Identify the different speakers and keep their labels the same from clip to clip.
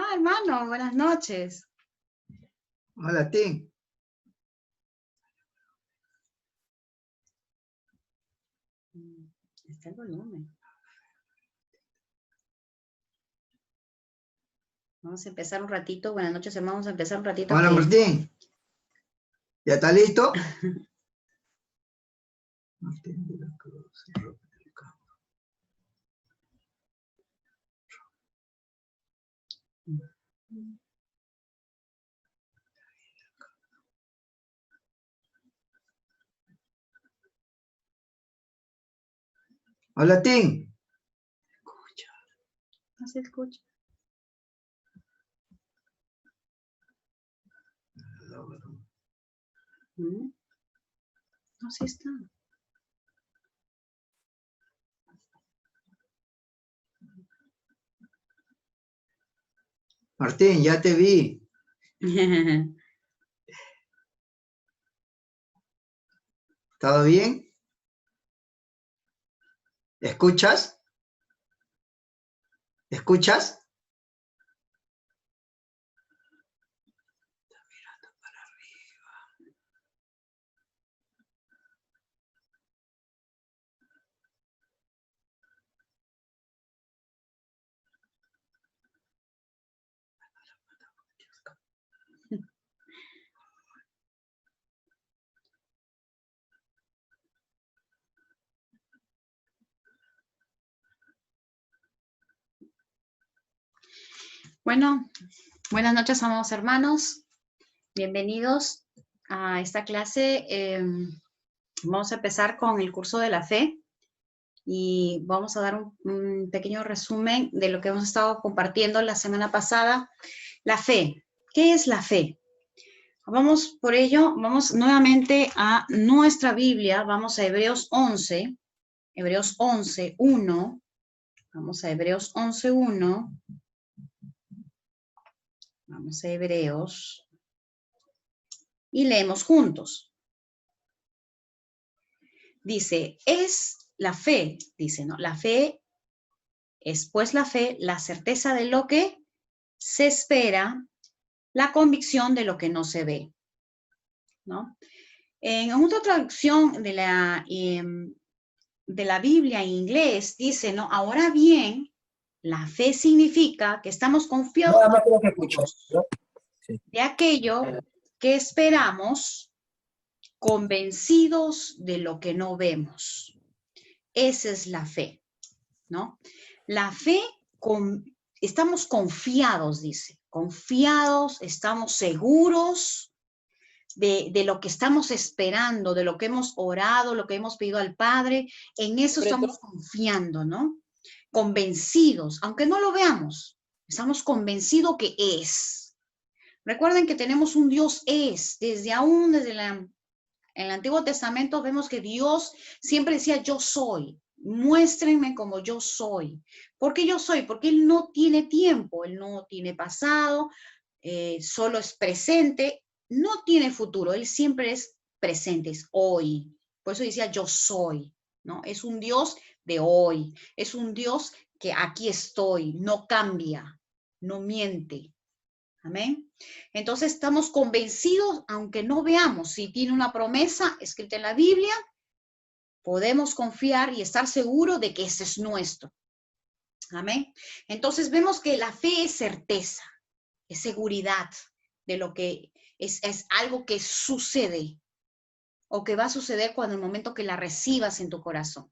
Speaker 1: Ah, hermano, buenas noches.
Speaker 2: Hola, Tim.
Speaker 1: Está el volumen. Vamos a empezar un ratito. Buenas noches, hermano. Vamos a empezar un ratito.
Speaker 2: Hola, Martín. ¿Ya está listo? Martín de la Cruz. Hola, Tim.
Speaker 1: No se escucha. No, sí está.
Speaker 2: Martín, ya te vi. ¿Todo bien? ¿Escuchas? ¿Escuchas? Está mirando para arriba.
Speaker 1: Bueno, buenas noches, amados hermanos. Bienvenidos a esta clase. Vamos a empezar con el curso de la fe y vamos a dar un pequeño resumen de lo que hemos estado compartiendo la semana pasada. La fe. ¿Qué es la fe? Vamos por ello, vamos nuevamente a nuestra Biblia. Vamos a Hebreos 11, 1. Vamos a Hebreos 11, 1. Vamos a Hebreos y leemos juntos. Dice, es la fe, dice, ¿no? La fe es pues la fe, la certeza de lo que se espera, la convicción de lo que no se ve, ¿no? En otra traducción de la Biblia en inglés dice, ¿no? Ahora bien, la fe significa que estamos confiados de aquello que esperamos, convencidos de lo que no vemos. Esa es la fe, ¿no? La fe, estamos confiados, dice, confiados, estamos seguros de lo que estamos esperando, de lo que hemos orado, lo que hemos pedido al Padre, en eso estamos confiando, ¿no? Convencidos, aunque no lo veamos, estamos convencidos que es. Recuerden que tenemos un Dios desde el Antiguo Testamento vemos que Dios siempre decía yo soy, muéstrenme como yo soy. ¿Por qué yo soy? Porque Él no tiene tiempo, Él no tiene pasado, solo es presente, no tiene futuro, Él siempre es presente, es hoy. Por eso decía yo soy, ¿no? Es un Dios de hoy, es un Dios que aquí estoy, no cambia, no miente. Amén. Entonces estamos convencidos, aunque no veamos si tiene una promesa escrita en la Biblia, podemos confiar y estar seguros de que ese es nuestro. Amén. Entonces vemos que la fe es certeza, es seguridad de lo que es algo que sucede o que va a suceder cuando el momento que la recibas en tu corazón.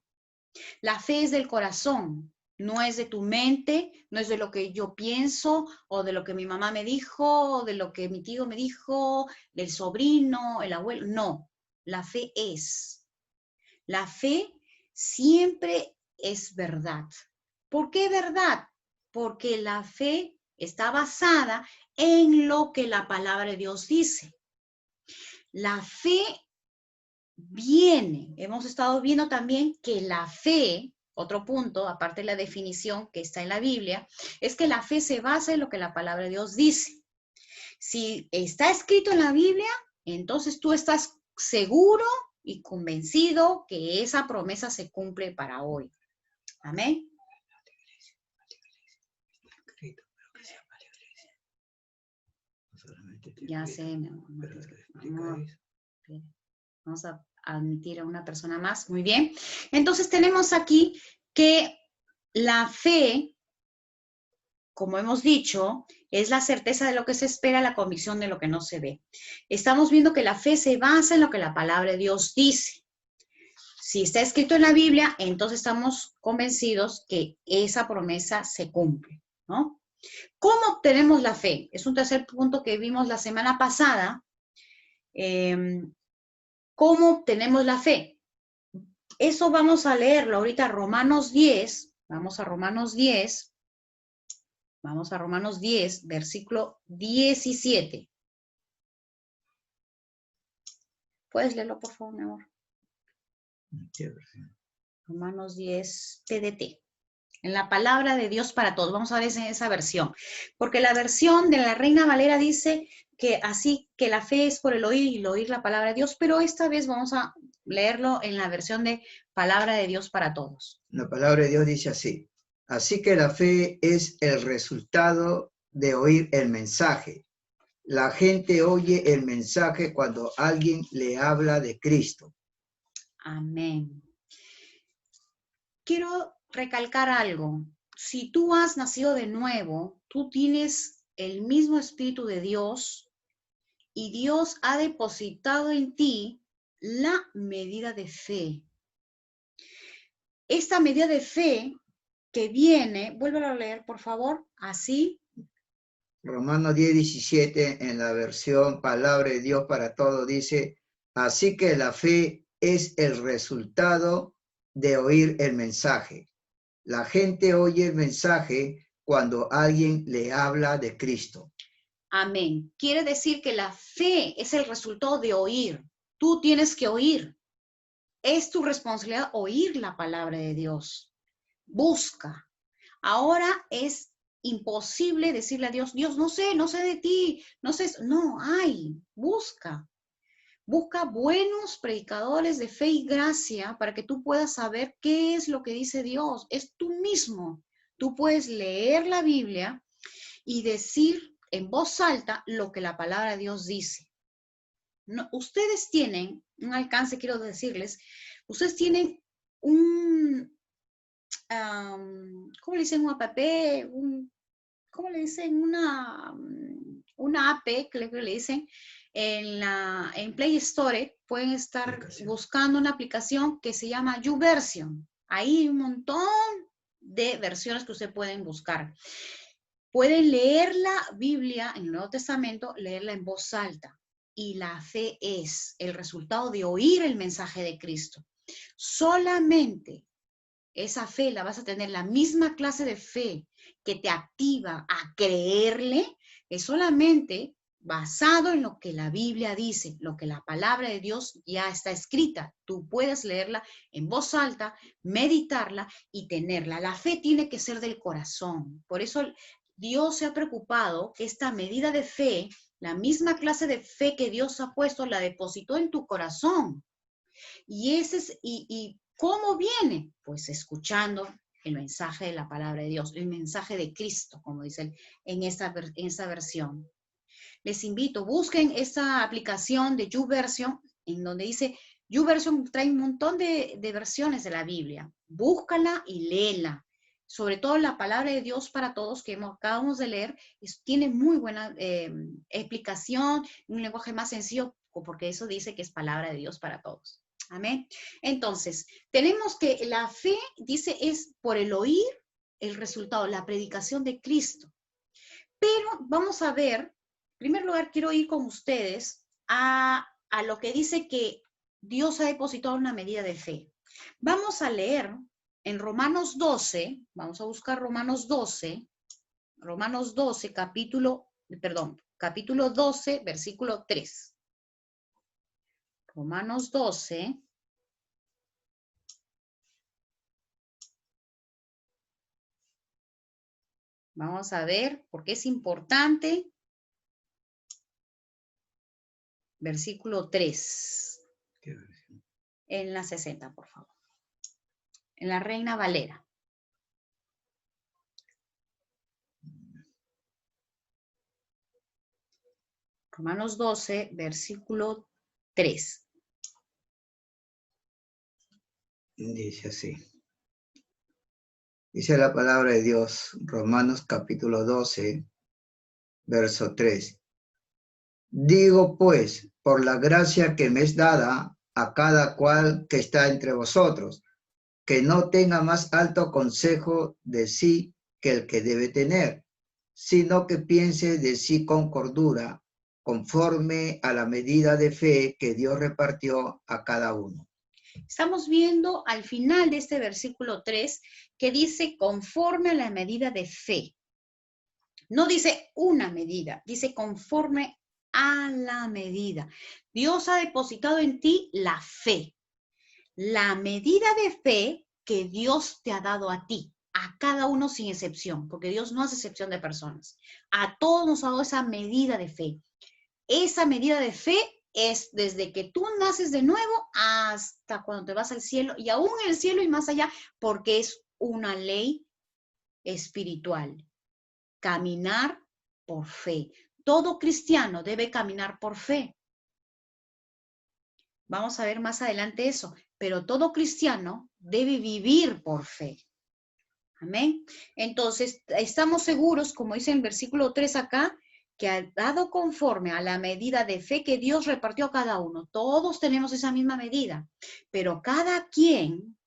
Speaker 1: La fe es del corazón, no es de tu mente, no es de lo que yo pienso o de lo que mi mamá me dijo o de lo que mi tío me dijo, del sobrino, el abuelo. No, la fe es. La fe siempre es verdad. ¿Por qué verdad? Porque la fe está basada en lo que la palabra de Dios dice. La fe viene, hemos estado viendo también que la fe, otro punto, aparte de la definición que está en la Biblia, es que la fe se basa en lo que la palabra de Dios dice. Si está escrito en la Biblia, entonces tú estás seguro y convencido que esa promesa se cumple para hoy. Amén. Ya sé, mi amor. Vamos a admitir a una persona más. Muy bien. Entonces tenemos aquí que la fe, como hemos dicho, es la certeza de lo que se espera, la convicción de lo que no se ve. Estamos viendo que la fe se basa en lo que la palabra de Dios dice. Si está escrito en la Biblia, entonces estamos convencidos que esa promesa se cumple, ¿no? ¿Cómo obtenemos la fe? Es un tercer punto que vimos la semana pasada. ¿Cómo obtenemos la fe? Eso vamos a leerlo ahorita, Romanos 10. Vamos a Romanos 10. Vamos a Romanos 10, versículo 17. ¿Puedes leerlo, por favor, mi amor? Romanos 10, TDT. En la palabra de Dios para todos. Vamos a ver esa versión. Porque la versión de la Reina Valera dice que así que la fe es por el oír y el oír la palabra de Dios, pero esta vez vamos a leerlo en la versión de palabra de Dios para todos.
Speaker 2: La palabra de Dios dice así. Así que la fe es el resultado de oír el mensaje. La gente oye el mensaje cuando alguien le habla de Cristo.
Speaker 1: Amén. Quiero recalcar algo. Si tú has nacido de nuevo, tú tienes el mismo Espíritu de Dios y Dios ha depositado en ti la medida de fe. Esta medida de fe que viene, vuélvelo a leer, por favor, así.
Speaker 2: Romanos 10, 17, en la versión Palabra de Dios para Todos, dice, así que la fe es el resultado de oír el mensaje. La gente oye el mensaje cuando alguien le habla de Cristo.
Speaker 1: Amén. Quiere decir que la fe es el resultado de oír. Tú tienes que oír. Es tu responsabilidad oír la palabra de Dios. Busca. Ahora es imposible decirle a Dios, Dios, no sé de ti, no sé. No, busca. Busca buenos predicadores de fe y gracia para que tú puedas saber qué es lo que dice Dios. Es tú mismo. Tú puedes leer la Biblia y decir en voz alta lo que la palabra de Dios dice. No, ustedes tienen un alcance, quiero decirles, ustedes tienen ¿cómo le dicen? Un app, ¿cómo le dicen? Una app, creo que le dicen, en Play Store pueden estar buscando una aplicación que se llama YouVersion. Ahí hay un montón de versiones que ustedes pueden buscar. Pueden leer la Biblia en el Nuevo Testamento, leerla en voz alta. Y la fe es el resultado de oír el mensaje de Cristo. Solamente esa fe la vas a tener, la misma clase de fe que te activa a creerle, es solamente basado en lo que la Biblia dice, lo que la palabra de Dios ya está escrita. Tú puedes leerla en voz alta, meditarla y tenerla. La fe tiene que ser del corazón. Por eso Dios se ha preocupado que esta medida de fe, la misma clase de fe que Dios ha puesto, la depositó en tu corazón. Y ese es, ¿cómo viene? Pues escuchando el mensaje de la palabra de Dios, el mensaje de Cristo, como dice en esta versión. les invito, busquen esa aplicación de YouVersion, en donde dice, YouVersion trae un montón de versiones de la Biblia. Búscala y léela. Sobre todo la palabra de Dios para todos que acabamos de leer, tiene muy buena explicación, un lenguaje más sencillo, porque eso dice que es palabra de Dios para todos. Amén. Entonces, tenemos que la fe, dice, es por el oír el resultado, la predicación de Cristo. Pero vamos a ver, en primer lugar, quiero ir con ustedes a lo que dice que Dios ha depositado una medida de fe. Vamos a leer en Romanos 12, vamos a buscar Romanos 12, capítulo 12, versículo 3. Romanos 12. Vamos a ver por qué es importante. Versículo 3. En la 60, por favor. En la Reina Valera. Romanos 12, versículo 3.
Speaker 2: Dice así. Dice la palabra de Dios, Romanos capítulo 12, verso 3. Digo pues, por la gracia que me es dada a cada cual que está entre vosotros, que no tenga más alto consejo de sí que el que debe tener, sino que piense de sí con cordura, conforme a la medida de fe que Dios repartió a cada uno.
Speaker 1: Estamos viendo al final de este versículo 3 que dice conforme a la medida de fe. No dice una medida, dice conforme a la medida. Dios ha depositado en ti la fe. La medida de fe que Dios te ha dado a ti, a cada uno sin excepción, porque Dios no hace excepción de personas. A todos nos ha dado esa medida de fe. Esa medida de fe es desde que tú naces de nuevo hasta cuando te vas al cielo, y aún en el cielo y más allá, porque es una ley espiritual. Caminar por fe. Todo cristiano debe caminar por fe. Vamos a ver más adelante eso, pero todo cristiano debe vivir por fe. Amén. Entonces, estamos seguros, como dice en el versículo 3 acá, que ha dado conforme a la medida de fe que Dios repartió a cada uno. Todos tenemos esa misma medida, pero cada quien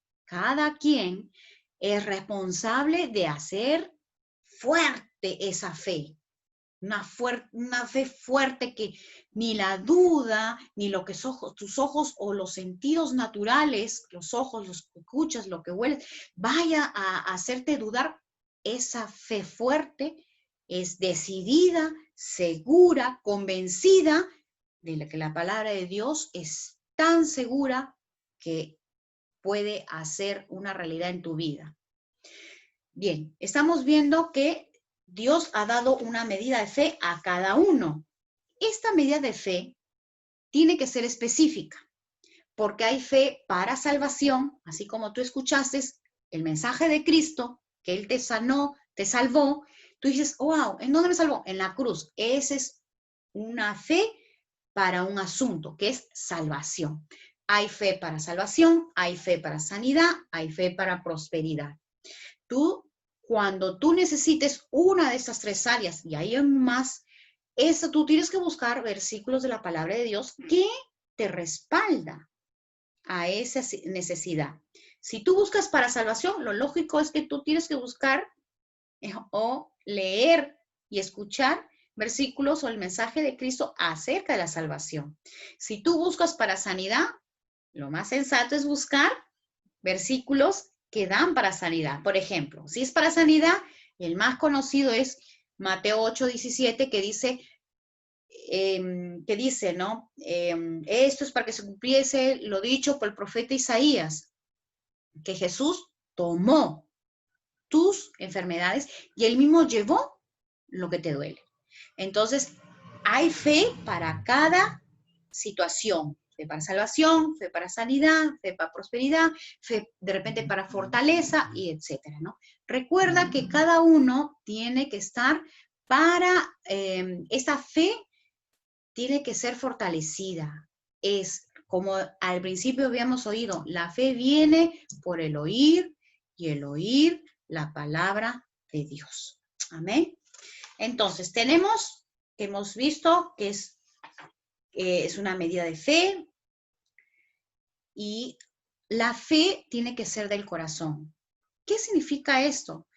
Speaker 1: es responsable de hacer fuerte esa fe. Una fe fuerte que ni la duda, ni lo que tus ojos o los sentidos naturales, los ojos, los que escuchas, lo que hueles, vaya a hacerte dudar. Esa fe fuerte es decidida, segura, convencida de que la palabra de Dios es tan segura que puede hacer una realidad en tu vida. Bien, estamos viendo que Dios ha dado una medida de fe a cada uno. Esta medida de fe tiene que ser específica, porque hay fe para salvación, así como tú escuchaste el mensaje de Cristo, que Él te sanó, te salvó. Tú dices, wow, ¿en dónde me salvó? En la cruz. Esa es una fe para un asunto, que es salvación. Hay fe para salvación, hay fe para sanidad, hay fe para prosperidad. Cuando tú necesites una de estas tres áreas, y hay más, tú tienes que buscar versículos de la palabra de Dios que te respalda a esa necesidad. Si tú buscas para salvación, lo lógico es que tú tienes que buscar o leer y escuchar versículos o el mensaje de Cristo acerca de la salvación. Si tú buscas para sanidad, lo más sensato es buscar versículos que dan para sanidad. Por ejemplo, si es para sanidad, el más conocido es Mateo 8:17, que dice, ¿no? Esto es para que se cumpliese lo dicho por el profeta Isaías, que Jesús tomó tus enfermedades y él mismo llevó lo que te duele. Entonces, hay fe para cada situación. Fe para salvación, fe para sanidad, fe para prosperidad, fe de repente para fortaleza y etcétera, ¿no? Recuerda que cada uno tiene que estar para esa fe tiene que ser fortalecida. Es como al principio habíamos oído, la fe viene por el oír y el oír la palabra de Dios. Amén. Entonces, hemos visto que es una medida de fe y la fe tiene que ser del corazón. ¿Qué significa esto?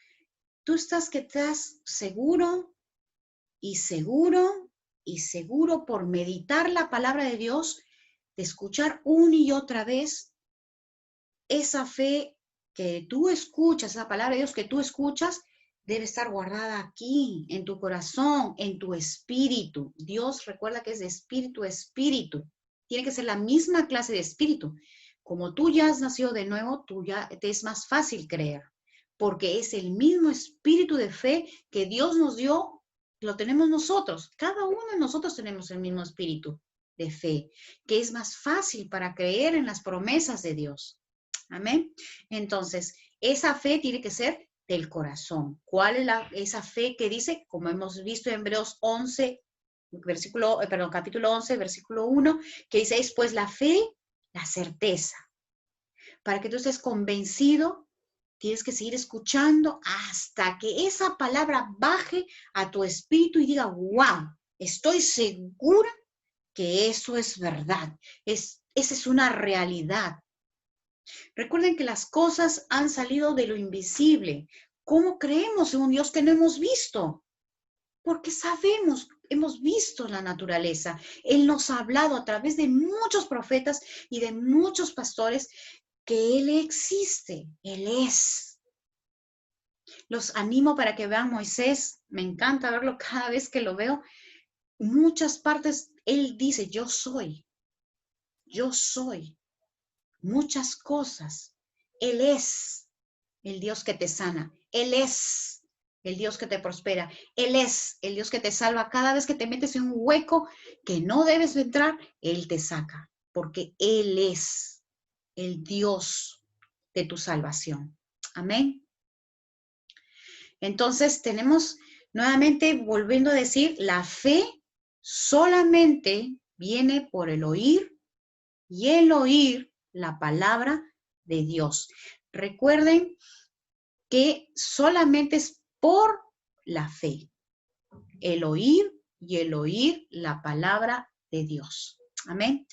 Speaker 1: Tú estás seguro y seguro y seguro por meditar la palabra de Dios, de escuchar una y otra vez esa fe que tú escuchas, esa palabra de Dios que tú escuchas, debe estar guardada aquí, en tu corazón, en tu espíritu. Dios recuerda que es de espíritu a espíritu. Tiene que ser la misma clase de espíritu. Como tú ya has nacido de nuevo, te es más fácil creer, porque es el mismo espíritu de fe que Dios nos dio, lo tenemos nosotros. Cada uno de nosotros tenemos el mismo espíritu de fe, que es más fácil para creer en las promesas de Dios. Amén. Entonces, esa fe tiene que ser del corazón. ¿Cuál es esa fe que dice? Como hemos visto en Hebreos 11, capítulo 11, versículo 1, que dice, es pues la fe, la certeza. Para que tú estés convencido, tienes que seguir escuchando hasta que esa palabra baje a tu espíritu y diga, wow, estoy segura que eso es verdad. Esa es una realidad. Recuerden que las cosas han salido de lo invisible. ¿Cómo creemos en un Dios que no hemos visto? Porque sabemos, hemos visto la naturaleza. Él nos ha hablado a través de muchos profetas y de muchos pastores que Él existe, Él es. Los animo para que vean Moisés, me encanta verlo cada vez que lo veo. Muchas partes Él dice, yo soy, muchas cosas. Él es el Dios que te sana, Él es el Dios que te prospera, Él es el Dios que te salva. Cada vez que te metes en un hueco que no debes entrar, Él te saca, porque Él es el Dios de tu salvación. Amén. Entonces tenemos nuevamente, volviendo a decir, la fe solamente viene por el oír y el oír la palabra de Dios. Recuerden que solamente es por la fe, el oír y el oír la palabra de Dios. Amén.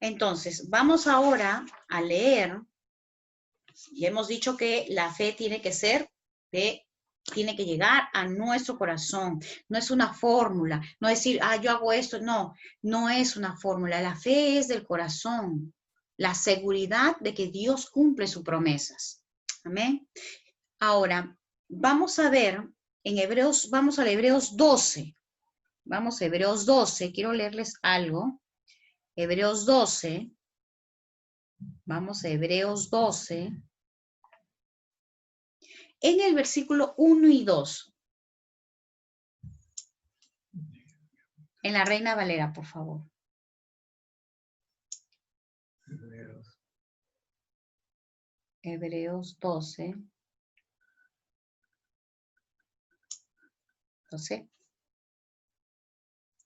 Speaker 1: Entonces, vamos ahora a leer. Ya hemos dicho que la fe tiene que ser tiene que llegar a nuestro corazón. No es una fórmula, no decir, yo hago esto. No, no es una fórmula. La fe es del corazón, la seguridad de que Dios cumple sus promesas. Amén. Ahora, vamos a ver en Hebreos, vamos a Hebreos 12. Vamos a Hebreos 12, quiero leerles algo. Hebreos 12. Vamos a Hebreos 12. En el versículo 1 y 2. En la Reina Valera, por favor. Hebreos 12.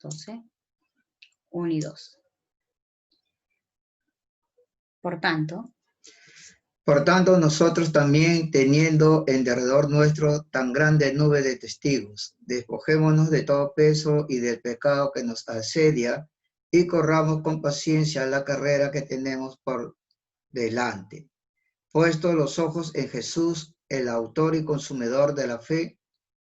Speaker 1: 12, 1 y 2. Por
Speaker 2: tanto, nosotros también, teniendo en derredor nuestro tan grande nube de testigos, despojémonos de todo peso y del pecado que nos asedia y corramos con paciencia la carrera que tenemos por delante. Puesto los ojos en Jesús, el autor y consumidor de la fe,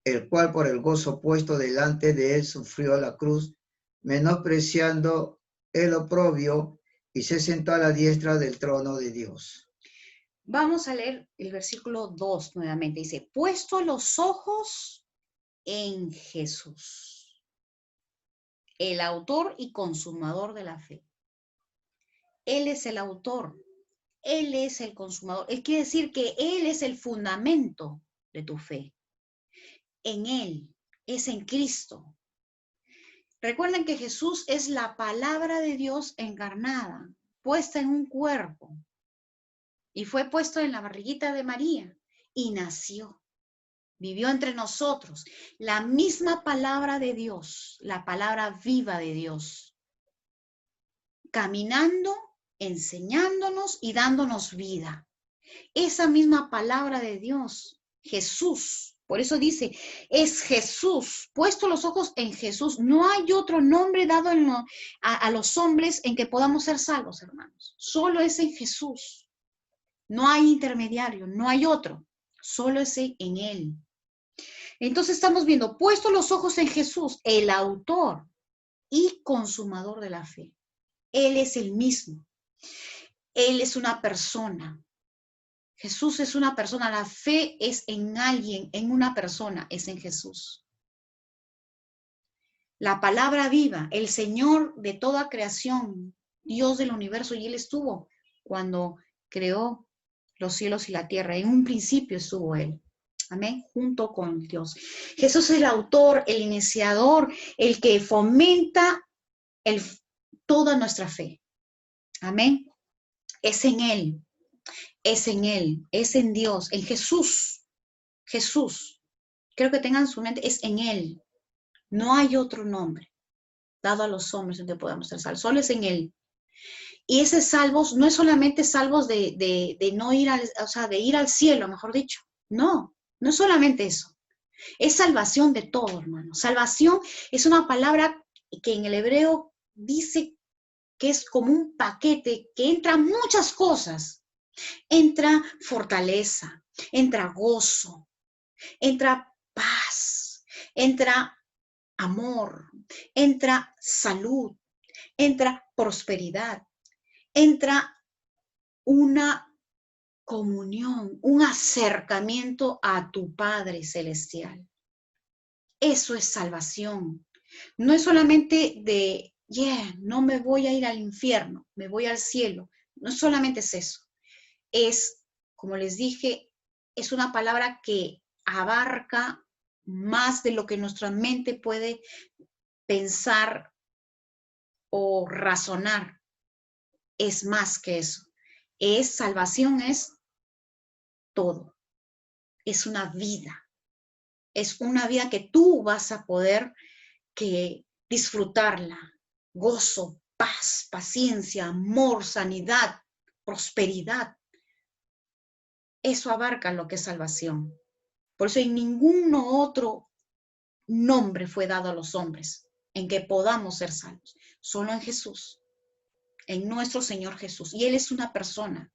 Speaker 2: el cual por el gozo puesto delante de él sufrió la cruz, menospreciando el oprobio, y se sentó a la diestra del trono de Dios.
Speaker 1: Vamos a leer el versículo 2 nuevamente. Dice, puesto los ojos en Jesús, el autor y consumador de la fe. Él es el autor, Él es el consumador. Él quiere decir que Él es el fundamento de tu fe. En Él, es en Cristo. Recuerden que Jesús es la palabra de Dios encarnada, puesta en un cuerpo. Y fue puesto en la barriguita de María y nació. Vivió entre nosotros. La misma palabra de Dios, la palabra viva de Dios, caminando, enseñándonos y dándonos vida. Esa misma palabra de Dios, Jesús, por eso dice, es Jesús, puesto los ojos en Jesús. No hay otro nombre dado a los hombres en que podamos ser salvos, hermanos. Solo es en Jesús. No hay intermediario, no hay otro. Solo es en Él. Entonces estamos viendo, puesto los ojos en Jesús, el autor y consumador de la fe. Él es el mismo. Él es una persona. Jesús es una persona. La fe es en alguien, en una persona, es en Jesús. La palabra viva, el Señor de toda creación, Dios del universo, y Él estuvo cuando creó los cielos y la tierra. En un principio estuvo Él. Amén, junto con Dios. Jesús es el autor, el iniciador, el que fomenta toda nuestra fe. Amén. Es en Él, es en Él, es en Dios, en Jesús. Jesús, creo que tengan en su mente, es en Él. No hay otro nombre dado a los hombres en que podamos ser salvos, solo es en Él. Y ese salvos no es solamente salvos de no ir al, o sea, de ir al cielo, mejor dicho. No, no es solamente eso. Es salvación de todo, hermano. Salvación es una palabra que en el hebreo dice que es como un paquete que entra muchas cosas. Entra fortaleza, entra gozo, entra paz, entra amor, entra salud, entra prosperidad, entra una comunión, un acercamiento a tu Padre Celestial. Eso es salvación. No es solamente de, no me voy a ir al infierno, me voy al cielo. No solamente es eso. Es, como les dije, es una palabra que abarca más de lo que nuestra mente puede pensar o razonar. Es más que eso. Es salvación, es todo. Es una vida. Es una vida que tú vas a poder disfrutarla. Gozo, paz, paciencia, amor, sanidad, prosperidad. Eso abarca lo que es salvación. Por eso en ningún otro nombre fue dado a los hombres en que podamos ser salvos. Solo en Jesús, en nuestro Señor Jesús. Y Él es una persona.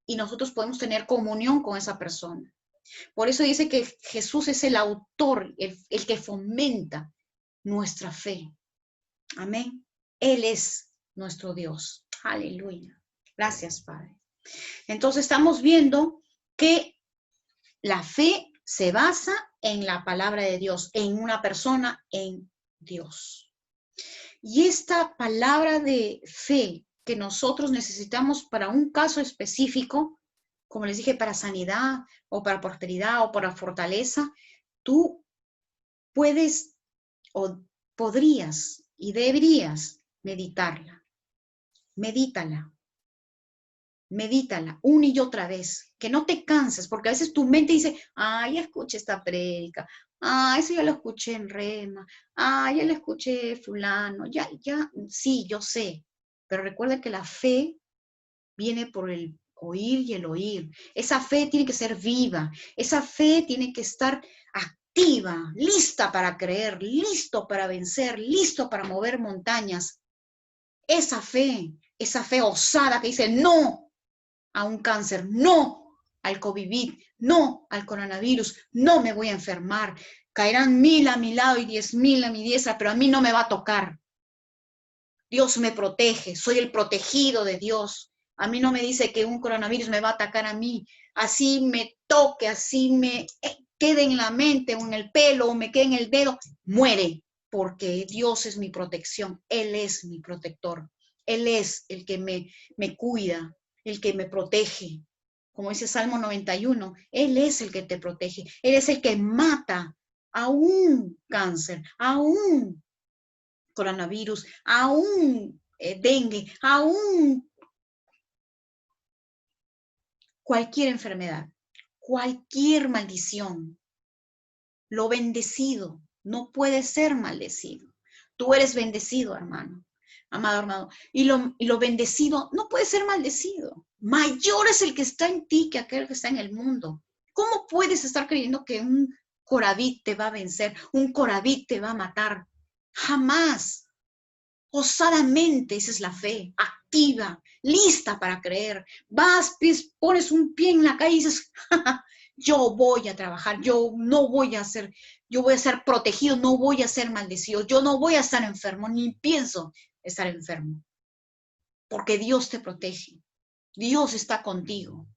Speaker 1: Y nosotros podemos tener comunión con esa persona. Por eso dice que Jesús es el autor, el que fomenta nuestra fe. Amén. Él es nuestro Dios. Aleluya. Gracias, Padre. Entonces estamos viendo que la fe se basa en la palabra de Dios, en una persona, en Dios. Y esta palabra de fe que nosotros necesitamos para un caso específico, como les dije, para sanidad o para prosperidad o para fortaleza, tú puedes o podrías y deberías meditarla. Medítala. Medítala una y otra vez, que no te canses, porque a veces tu mente dice, ya escuché esta prédica, eso ya lo escuché en Rema, ya lo escuché fulano, ya, sí, yo sé, pero recuerda que la fe viene por el oír y el oír. Esa fe tiene que ser viva, esa fe tiene que estar activa, lista para creer, listo para vencer, listo para mover montañas. Esa fe osada que dice no a un cáncer, no al COVID, no al coronavirus, no me voy a enfermar. Caerán 1000 a mi lado y 10,000 a mi diestra, pero a mí no me va a tocar. Dios me protege, soy el protegido de Dios. A mí no me dice que un coronavirus me va a atacar a mí. Así me toque, así me quede en la mente o en el pelo o me quede en el dedo, muere, porque Dios es mi protección. Él es mi protector. Él es el que me cuida, el que me protege. Como dice Salmo 91, Él es el que te protege. Él es el que mata a un cáncer, a un coronavirus, a un dengue, a un cualquier enfermedad, cualquier maldición. Lo bendecido no puede ser maldecido. Tú eres bendecido, hermano. amado hermano. Y lo bendecido no puede ser maldecido. Mayor es el que está en ti que aquel que está en el mundo. ¿Cómo puedes estar creyendo que un Coravit te va a vencer, un Coravit te va a matar? Jamás. Osadamente, esa es la fe, activa, lista para creer. Vas, pones un pie en la calle y dices, yo voy a trabajar, yo voy a ser protegido, no voy a ser maldecido, yo no voy a estar enfermo, ni pienso estar enfermo. Porque Dios te protege, Dios está contigo.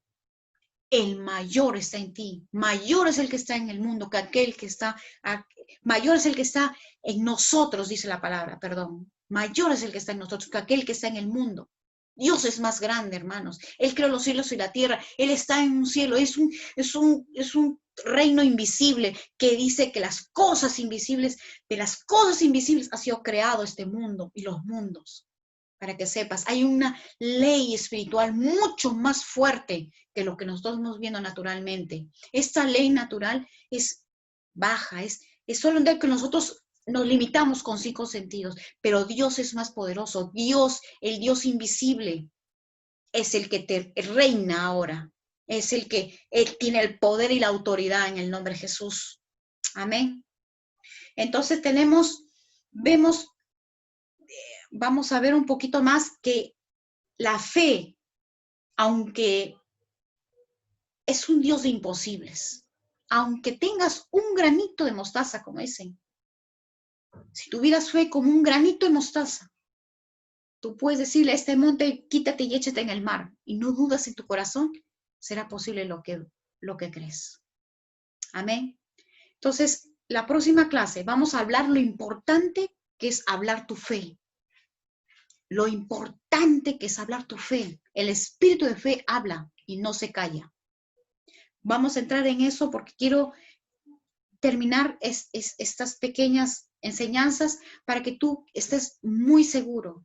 Speaker 1: El mayor está en ti, mayor es el que está en el mundo que aquel que está, mayor es el que está en nosotros, dice la palabra, perdón. Mayor es el que está en nosotros que aquel que está en el mundo. Dios es más grande, hermanos. Él creó los cielos y la tierra. Él está en un cielo. Es un reino invisible que dice que las cosas invisibles, de las cosas invisibles ha sido creado este mundo y los mundos. Para que sepas, hay una ley espiritual mucho más fuerte que lo que nosotros estamos viendo naturalmente. Esta ley natural es baja, es solo en que nosotros nos limitamos con 5 sentidos, pero Dios es más poderoso. Dios, el Dios invisible, es el que te reina ahora. Es el que Él tiene el poder y la autoridad en el nombre de Jesús. Amén. Entonces vamos a ver un poquito más que la fe, aunque es un Dios de imposibles, aunque tengas un granito de mostaza, como dicen, si tuvieras fe como un granito de mostaza, tú puedes decirle a este monte, quítate y échate en el mar, y no dudas en tu corazón, será posible lo que crees. Amén. Entonces, la próxima clase vamos a hablar lo importante que es hablar tu fe. Lo importante que es hablar tu fe. El espíritu de fe habla y no se calla. Vamos a entrar en eso porque quiero terminar estas pequeñas enseñanzas para que tú estés muy seguro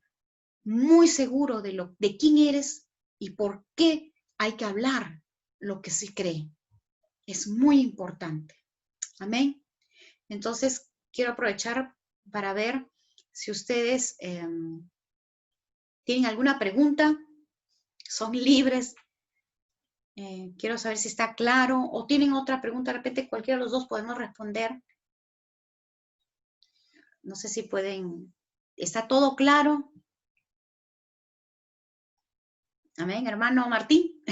Speaker 1: de quién eres y por qué hay que hablar lo que se cree. Es muy importante. Amén. Entonces, quiero aprovechar para ver si ustedes tienen alguna pregunta. Son libres. Quiero saber si está claro o tienen otra pregunta. De repente cualquiera de los dos podemos responder. No sé si pueden. ¿Está todo claro? Amén, hermano Martín.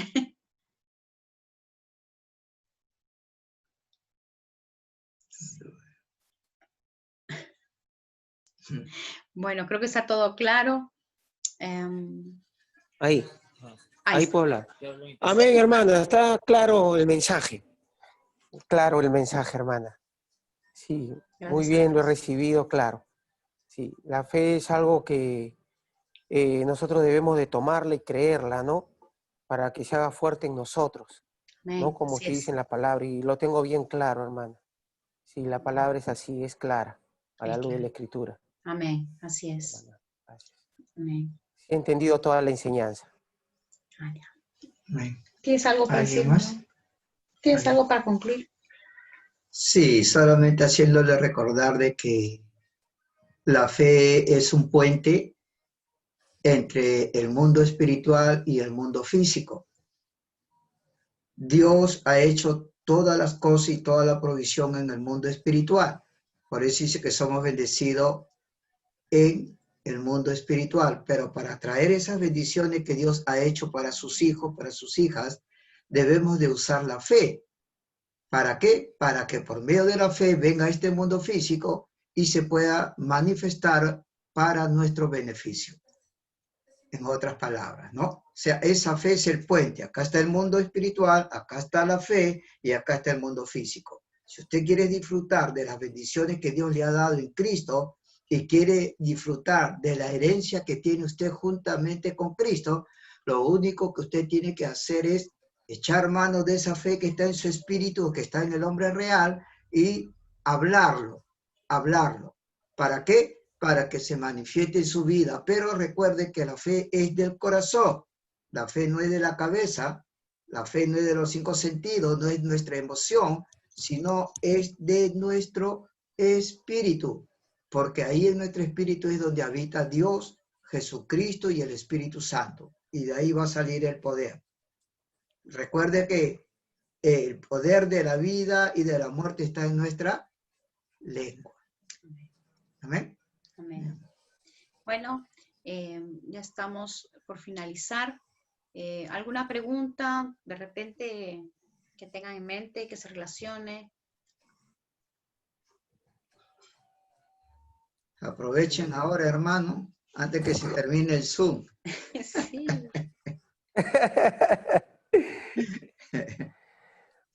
Speaker 1: Bueno, creo que está todo claro.
Speaker 3: Ahí
Speaker 1: Está.
Speaker 3: puedo hablar. Amén, hermana, está claro el mensaje. Claro el mensaje, hermana. Sí,
Speaker 1: Gracias
Speaker 3: muy bien, lo he recibido, claro. Sí, la fe es algo que nosotros debemos de tomarla y creerla, ¿no? Para que se haga fuerte en nosotros,
Speaker 1: Amén.
Speaker 3: ¿no? Como usted dice en la palabra, y lo tengo bien claro, hermana. Sí, la palabra es así, es clara, a la luz de la Escritura.
Speaker 1: Amén, así es.
Speaker 3: Hermana, gracias.
Speaker 1: Amén.
Speaker 3: He entendido toda la enseñanza.
Speaker 2: Amén.
Speaker 1: ¿Tienes algo para
Speaker 2: ¿Alguien
Speaker 1: decir?
Speaker 2: más?
Speaker 1: ¿Tienes algo para concluir?
Speaker 2: Sí, solamente haciéndole recordar de que la fe es un puente entre el mundo espiritual y el mundo físico. Dios ha hecho todas las cosas y toda la provisión en el mundo espiritual. Por eso dice que somos bendecidos en el mundo espiritual. Pero para traer esas bendiciones que Dios ha hecho para sus hijos, para sus hijas, debemos de usar la fe. ¿Para qué? Para que por medio de la fe venga a este mundo físico y se pueda manifestar para nuestro beneficio. En otras palabras, ¿no? O sea, esa fe es el puente. Acá está el mundo espiritual, acá está la fe y acá está el mundo físico. Si usted quiere disfrutar de las bendiciones que Dios le ha dado en Cristo y quiere disfrutar de la herencia que tiene usted juntamente con Cristo, lo único que usted tiene que hacer es echar mano de esa fe que está en su espíritu, que está en el hombre real, y hablarlo. ¿Para qué? Para que se manifieste en su vida. Pero recuerde que la fe es del corazón. La fe no es de la cabeza, la fe no es de los 5 sentidos, no es nuestra emoción, sino es de nuestro espíritu. Porque ahí en nuestro espíritu es donde habita Dios Jesucristo y el Espíritu Santo. Y de ahí va a salir el poder. Recuerde que el poder de la vida y de la muerte está en nuestra lengua. Amén.
Speaker 1: Amén. Bueno, ya estamos por finalizar. ¿Alguna pregunta de repente que tengan en mente, que se relacione?
Speaker 2: Aprovechen ahora, hermano, antes que se termine el Zoom.
Speaker 1: Sí.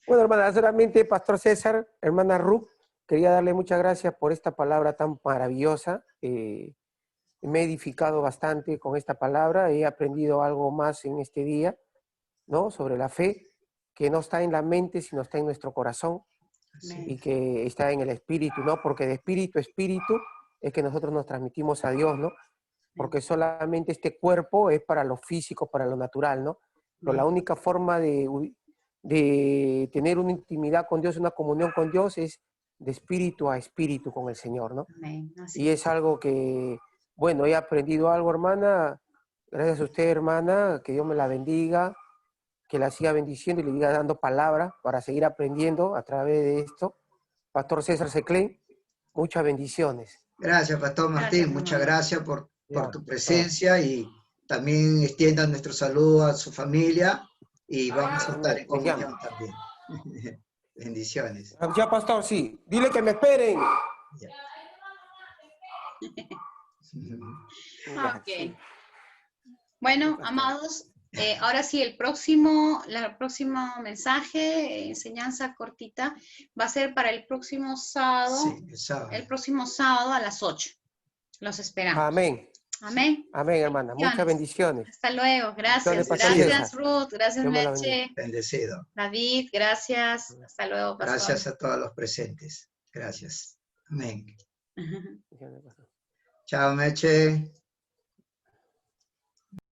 Speaker 3: Bueno, hermana, solamente, Pastor César, hermana Ruth, quería darle muchas gracias por esta palabra tan maravillosa. Me he edificado bastante con esta palabra, he aprendido algo más en este día, ¿no? Sobre la fe, que no está en la mente, sino está en nuestro corazón y que está en el espíritu, ¿no? Porque de espíritu a espíritu es que nosotros nos transmitimos a Dios, ¿no? Porque solamente este cuerpo es para lo físico, para lo natural, ¿no? Pero la única forma de tener una intimidad con Dios, una comunión con Dios, es de espíritu a espíritu con el Señor, ¿no?
Speaker 1: Amén. Así
Speaker 3: Y es algo que, bueno, he aprendido algo, hermana. Gracias a usted, hermana, que Dios me la bendiga, que la siga bendiciendo y le siga dando palabra para seguir aprendiendo a través de esto. Pastor César Seclén, muchas bendiciones.
Speaker 2: Gracias, Pastor Martín.
Speaker 1: Gracias,
Speaker 2: Muchas
Speaker 1: hermano.
Speaker 2: gracias por
Speaker 3: Ya,
Speaker 2: tu presencia y también extiendan nuestro saludo a su familia y vamos a estar en
Speaker 3: me llama.
Speaker 2: comunión también. Bendiciones.
Speaker 3: Ya, pastor, sí. Dile que me esperen.
Speaker 2: Ya.
Speaker 1: Ok. Bueno, amados, ahora sí, el próximo mensaje, enseñanza cortita, va a ser para el próximo sábado.
Speaker 2: Sí, el sábado.
Speaker 1: El próximo sábado a las 8. Los esperamos.
Speaker 3: Amén.
Speaker 1: Amén.
Speaker 3: Amén, hermana. Muchas bendiciones.
Speaker 1: Hasta luego. Gracias.
Speaker 3: Pastor
Speaker 1: Gracias,
Speaker 3: César.
Speaker 1: Ruth. Gracias,
Speaker 3: Dios me la bendiga.
Speaker 1: Meche.
Speaker 2: Bendecido.
Speaker 1: David, gracias. Hasta luego, pastor.
Speaker 2: Gracias a todos los presentes. Gracias. Amén. Chao, Meche.